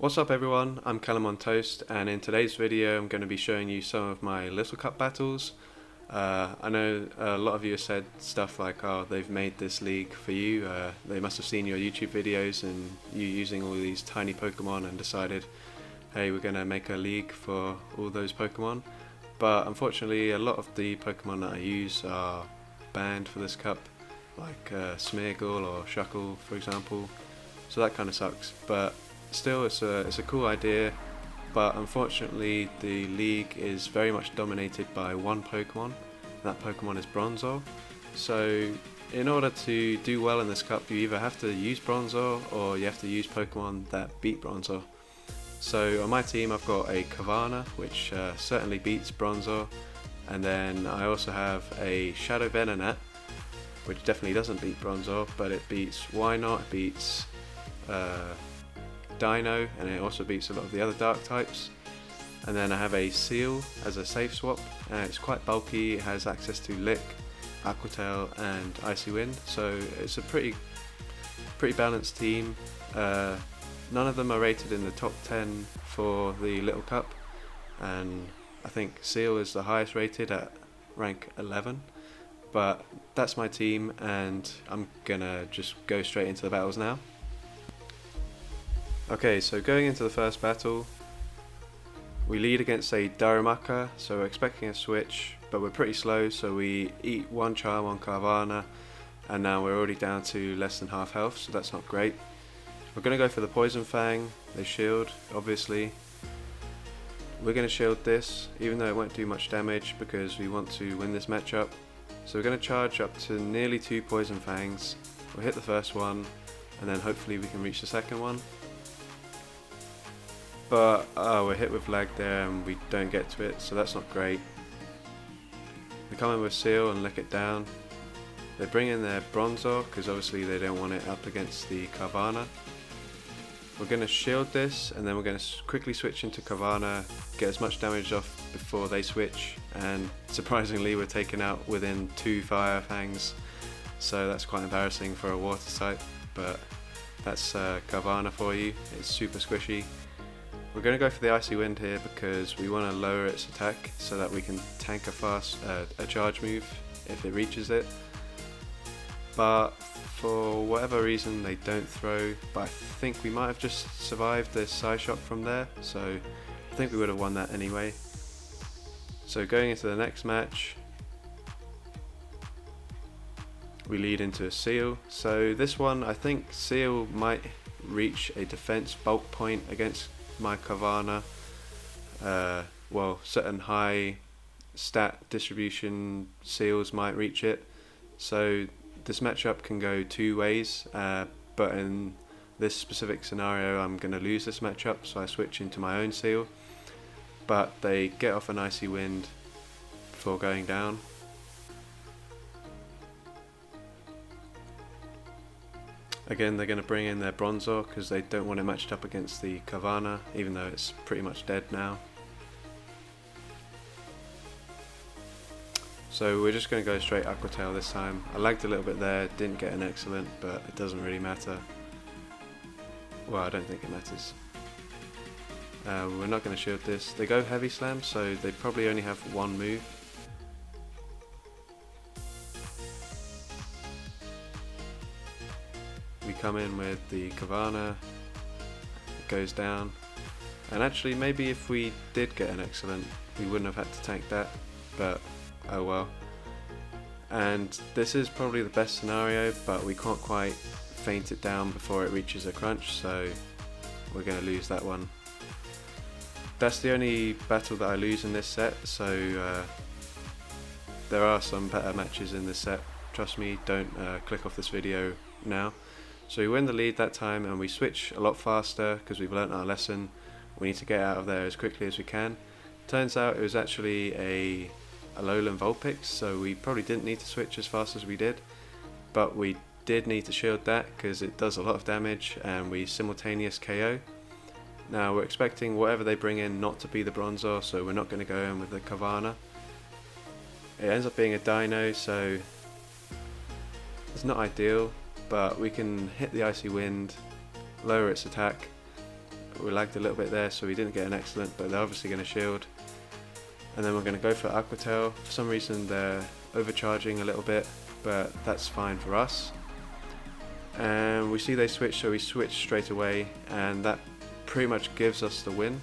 What's up everyone, I'm Callum on Toast, and in today's video I'm going to be showing you some of my Little Cup battles. I know a lot of you have said stuff like, oh, they've made this league for you. They must have seen your YouTube videos and you using all these tiny Pokemon and decided, hey, we're going to make a league for all those Pokemon. But unfortunately a lot of the Pokemon that I use are banned for this cup, like Smeargle or Shuckle for example, so that kind of sucks. But still, it's a cool idea, but unfortunately the league is very much dominated by one Pokemon. That Pokemon is Bronzor. So in order to do well in this cup, you either have to use Bronzor or you have to use Pokemon that beat Bronzor. So on my team I've got a Carvanha, which certainly beats Bronzor, and then I also have a Shadow Venonat, which definitely doesn't beat Bronzor, but it beats Wynaut, it beats Deino, and it also beats a lot of the other dark types. And then I have a Seel as a safe swap. It's quite bulky, it has access to Lick, Aqua Tail and Icy Wind, so it's a pretty balanced team. None of them are rated in the top 10 for the Little Cup, and I think Seel is the highest rated at rank 11. But that's my team, and I'm gonna just go straight into the battles now. Okay, so going into the first battle, we lead against a Darumaka, so we're expecting a switch, but we're pretty slow, so we eat one charm on Carvanha, and now we're already down to less than half health, so that's not great. We're going to go for the Poison Fang. They shield, obviously. We're going to shield this, even though it won't do much damage, because we want to win this matchup. So we're going to charge up to nearly 2 Poison Fangs. We'll hit the first one, and then hopefully we can reach the second one. But we're hit with lag there and we don't get to it, so that's not great. We come in with Seel and lick it down. They bring in their Bronzor because obviously they don't want it up against the Carvanha. We're going to shield this, and then we're going to quickly switch into Carvanha, get as much damage off before they switch, and surprisingly we're taken out within 2 Fire Fangs, so that's quite embarrassing for a water type, but that's Carvanha for you. It's super squishy. We're going to go for the Icy Wind here because we want to lower its attack so that we can tank a charge move if it reaches it. But for whatever reason they don't throw, but I think we might have just survived the Psyshock from there, so I think we would have won that anyway. So going into the next match, we lead into a Seel. So this one, I think Seel might reach a defense bulk point against my Carvanha. Well, certain high stat distribution Seals might reach it, so this matchup can go 2 ways, but in this specific scenario I'm going to lose this matchup, so I switch into my own Seel, but they get off an Icy Wind before going down. Again, they're going to bring in their Bronzor because they don't want it matched up against the Carvanha, even though it's pretty much dead now. So we're just going to go straight Aqua Tail this time. I lagged a little bit there, didn't get an excellent, but it doesn't really matter. Well, I don't think it matters. We're not going to shield this. They go Heavy Slam, so they probably only have one move. We come in with the Carvanha, it goes down, and actually maybe if we did get an excellent we wouldn't have had to tank that, but oh well. And this is probably the best scenario, but we can't quite feint it down before it reaches a crunch, so we're going to lose that one. That's the only battle that I lose in this set, so there are some better matches in this set, trust me, don't click off this video now. So we win the lead that time and we switch a lot faster because we've learnt our lesson. We need to get out of there as quickly as we can. Turns out it was actually a Alolan Vulpix, so we probably didn't need to switch as fast as we did, but we did need to shield that because it does a lot of damage and we simultaneous KO. Now we're expecting whatever they bring in not to be the Bronzor, so we're not going to go in with the Carvanha. It ends up being a Deino, so it's not ideal, but we can hit the Icy Wind, lower its attack. we lagged a little bit there, so we didn't get an excellent, but they're obviously going to shield. And then we're going to go for Aqua Tail. For some reason they're overcharging a little bit, but that's fine for us. And we see they switch, so we switch straight away, and that pretty much gives us the win,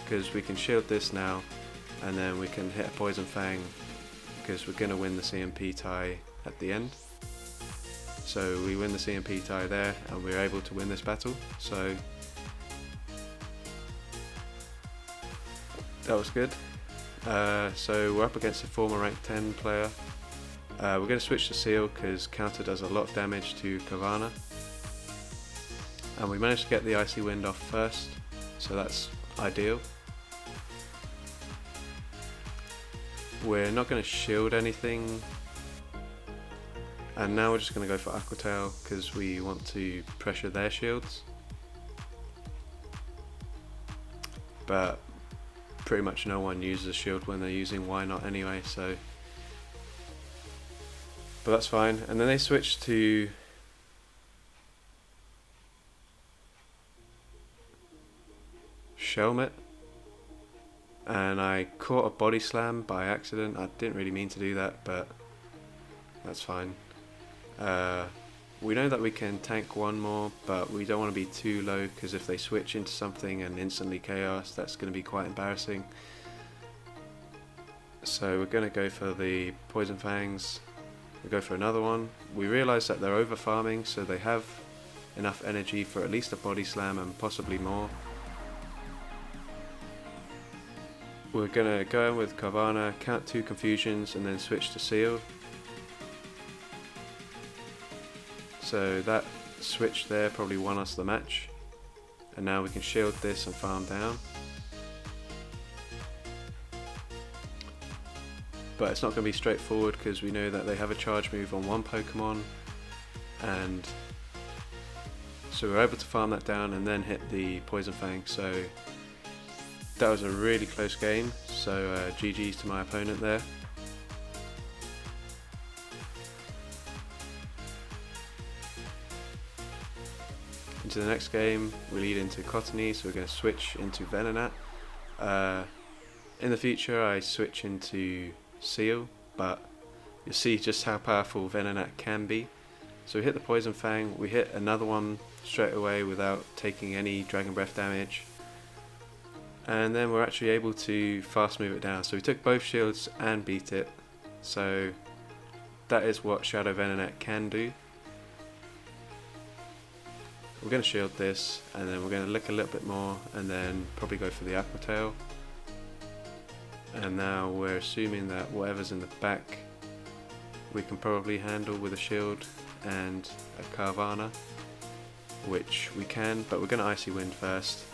because we can shield this now, and then we can hit a Poison Fang, because we're going to win the CMP tie at the end. So we win the CMP tie there, and we're able to win this battle, so that was good. So we're up against a former rank 10 player. We're going to switch to Seel because counter does a lot of damage to Carvanha, and we managed to get the Icy Wind off first, so that's ideal. We're not going to shield anything, and now we're just going to go for Aqua Tail because we want to pressure their shields. But pretty much no one uses a shield when they're using Wynaut anyway, so but that's fine. And then they switch to Shelmet, and I caught a body slam by accident. I didn't really mean to do that, but that's fine. We know that we can tank one more, but we don't want to be too low, because if they switch into something and instantly chaos, that's going to be quite embarrassing. So we're going to go for the Poison Fangs. We go for another one. We realise that they're over farming, so they have enough energy for at least a body slam and possibly more. We're going to go in with Carvanha, count 2 confusions, and then switch to Seel. So that switch there probably won us the match, and now we can shield this and farm down. But it's not going to be straightforward because we know that they have a charge move on one Pokemon, and so we're able to farm that down and then hit the Poison Fang. So that was a really close game, so GG's to my opponent there. Into the next game, we lead into Cottony, so we're going to switch into Venonat. In the future I switch into Seel, but you'll see just how powerful Venonat can be. So we hit the Poison Fang, we hit another one straight away without taking any Dragon Breath damage, and then we're actually able to fast move it down. So we took both shields and beat it, so that is what Shadow Venonat can do. We're going to shield this, and then we're going to lick a little bit more, and then probably go for the Aqua Tail. And now we're assuming that whatever's in the back we can probably handle with a shield and a Carvanha, which we can, but we're going to Icy Wind first,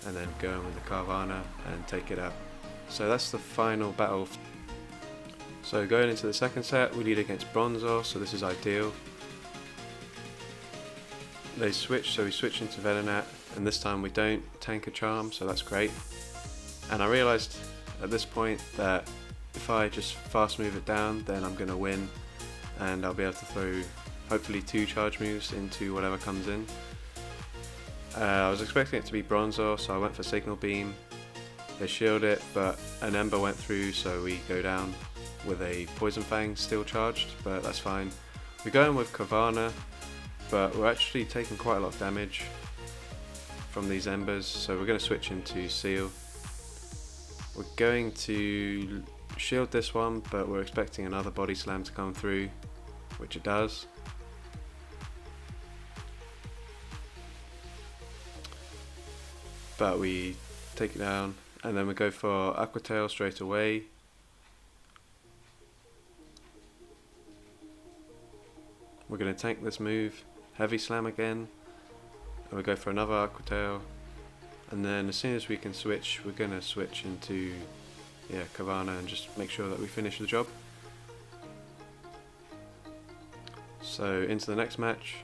and then go in with the Carvanha and take it out. So that's the final battle. So going into the second set, we lead against Bronzor, so this is ideal. They switch, so we switch into Venonat, and this time we don't tank a charm, so that's great. And I realised at this point that if I just fast move it down, then I'm going to win, and I'll be able to throw hopefully 2 charge moves into whatever comes in. I was expecting it to be Bronzor, so I went for Signal Beam. They shield it, but an Ember went through, so we go down with a Poison Fang still charged, but that's fine. We go in with Carvanha, but we're actually taking quite a lot of damage from these Embers, so we're going to switch into Seel. We're going to shield this one, but we're expecting another Body Slam to come through, which it does. But we take it down, and then we go for Aqua Tail straight away. We're going to tank this move, Heavy Slam again, and we go for another Aqua Tail, and then as soon as we can switch, we're going to switch into Carvanha and just make sure that we finish the job. So into the next match,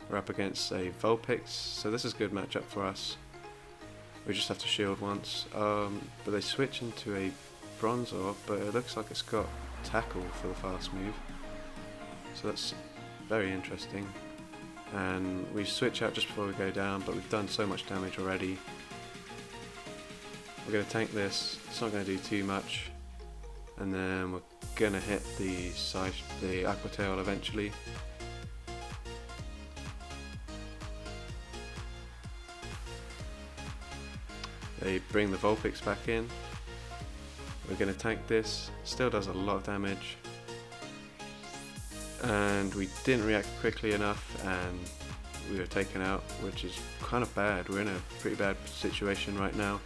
we're up against a Vulpix, so this is a good matchup for us. We just have to shield once, but they switch into a Bronzor, but it looks like it's got Tackle for the fast move, so that's very interesting. and we switch out just before we go down, but we've done so much damage already. We're going to tank this, it's not going to do too much, and then we're going to hit the Aqua Tail eventually. They bring the Vulpix back in. We're going to tank this, still does a lot of damage, and we didn't react quickly enough and we were taken out, which is kind of bad. We're in a pretty bad situation right now.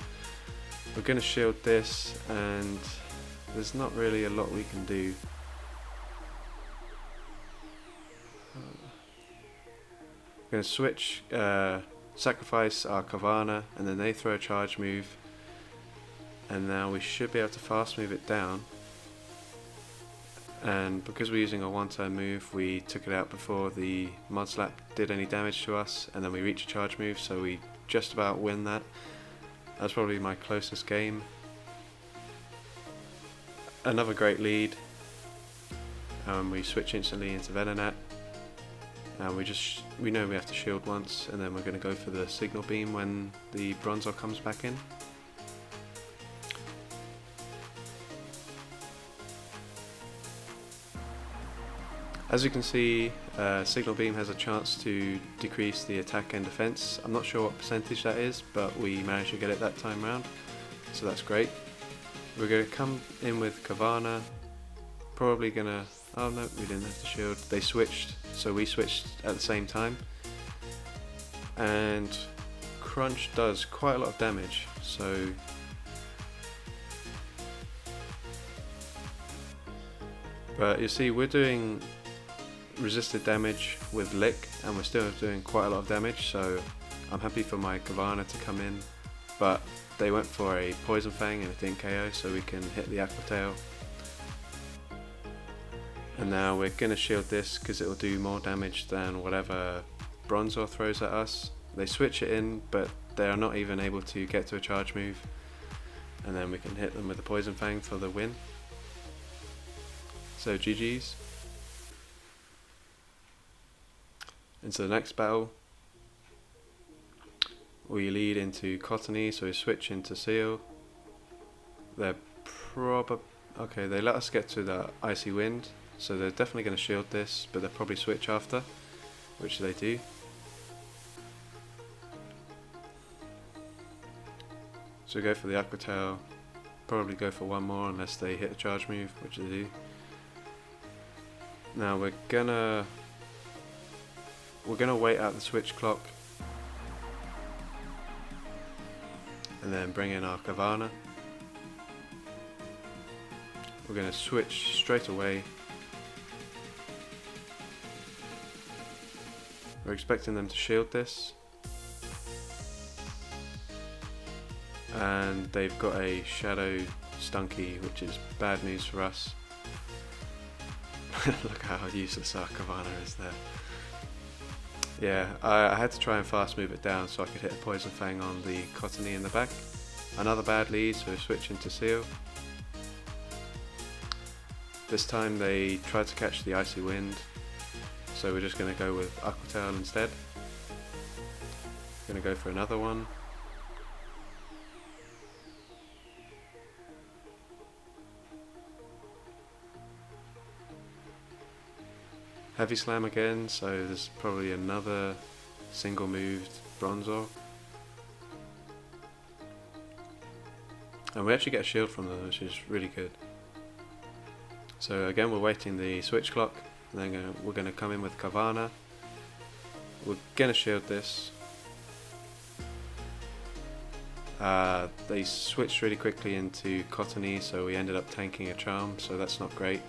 We're going to shield this, and there's not really a lot we can do. We're going to switch, sacrifice our Carvanha, and then they throw a charge move, and now we should be able to fast move it down. And because we're using a one-turn move, we took it out before the Mud Slap did any damage to us, and then we reach a charge move, so we just about win that. That's probably my closest game. Another great lead. We switch instantly into Venonat, and we know we have to shield once, and then we're going to go for the Signal Beam when the Bronzor comes back in. As you can see, Signal Beam has a chance to decrease the attack and defense. I'm not sure what percentage that is, but we managed to get it that time round, so that's great. We're going to come in with Carvanha, probably going to... oh no, we didn't have to shield. They switched, so we switched at the same time. And Crunch does quite a lot of damage, so... but you see, we're doing resisted damage with Lick, and we're still doing quite a lot of damage, so I'm happy for my Carvanha to come in, but they went for a Poison Fang and it didn't KO, so we can hit the Aqua Tail. And now we're going to shield this because it will do more damage than whatever Bronzor throws at us. They switch it in, but they are not even able to get to a charge move, and then we can hit them with the Poison Fang for the win. So GG's. Into the next battle, we lead into Cottony, so we switch into Seel. They're okay, they let us get to the Icy Wind, so they're definitely going to shield this, but they'll probably switch after, which they do. So we go for the Aqua Tail, probably go for one more unless they hit a charge move, which they do. Now we're gonna wait out the switch clock and then bring in our Carvanha. We're gonna switch straight away. We're expecting them to shield this, and they've got a Shadow Stunky, which is bad news for us. Look how useless our Carvanha is there. Yeah, I had to try and fast move it down so I could hit a Poison Fang on the Cottony in the back. Another bad lead, so we switch into Seel. This time they tried to catch the Icy Wind, so we're just going to go with Aqua Tail instead. Going to go for another one. Heavy Slam again, so there's probably another single moved Bronzor. And we actually get a shield from them, which is really good. So again, we're waiting the switch clock, and then we're going to come in with Carvanha. We're going to shield this. They switched really quickly into Cottony, so we ended up tanking a charm, so that's not great.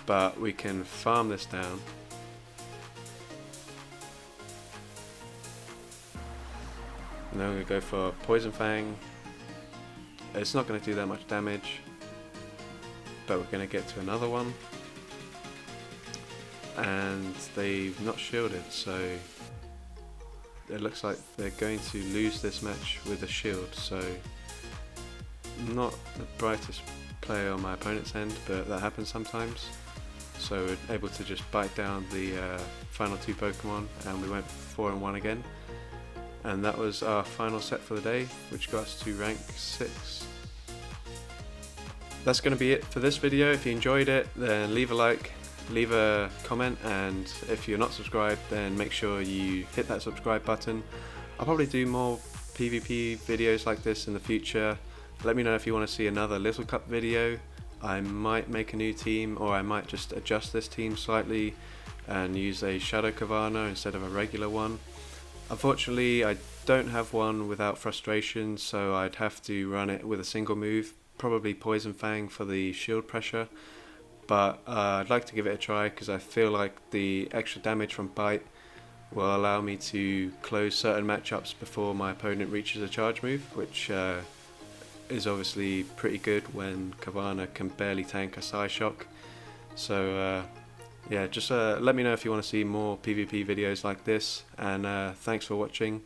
But we can farm this down. And then we're going to go for Poison Fang. It's not going to do that much damage, but we're going to get to another one. And they've not shielded, so it looks like they're going to lose this match with a shield, so not the brightest player on my opponent's end, but that happens sometimes. so we're able to just bite down the final 2 Pokemon, and we went 4-1 again. And that was our final set for the day, which got us to rank 6. That's going to be it for this video. If you enjoyed it, then leave a like, leave a comment, and if you're not subscribed, then make sure you hit that subscribe button. I'll probably do more PvP videos like this in the future. Let me know if you want to see another Little Cup video. I might make a new team, or I might just adjust this team slightly and use a Shadow Carvanha instead of a regular one. Unfortunately, I don't have one without frustration, so I'd have to run it with a single move, probably Poison Fang for the shield pressure, but I'd like to give it a try because I feel like the extra damage from Bite will allow me to close certain matchups before my opponent reaches a charge move, which is obviously pretty good when Carvanha can barely tank a Psyshock. So yeah, just let me know if you want to see more PvP videos like this, and thanks for watching.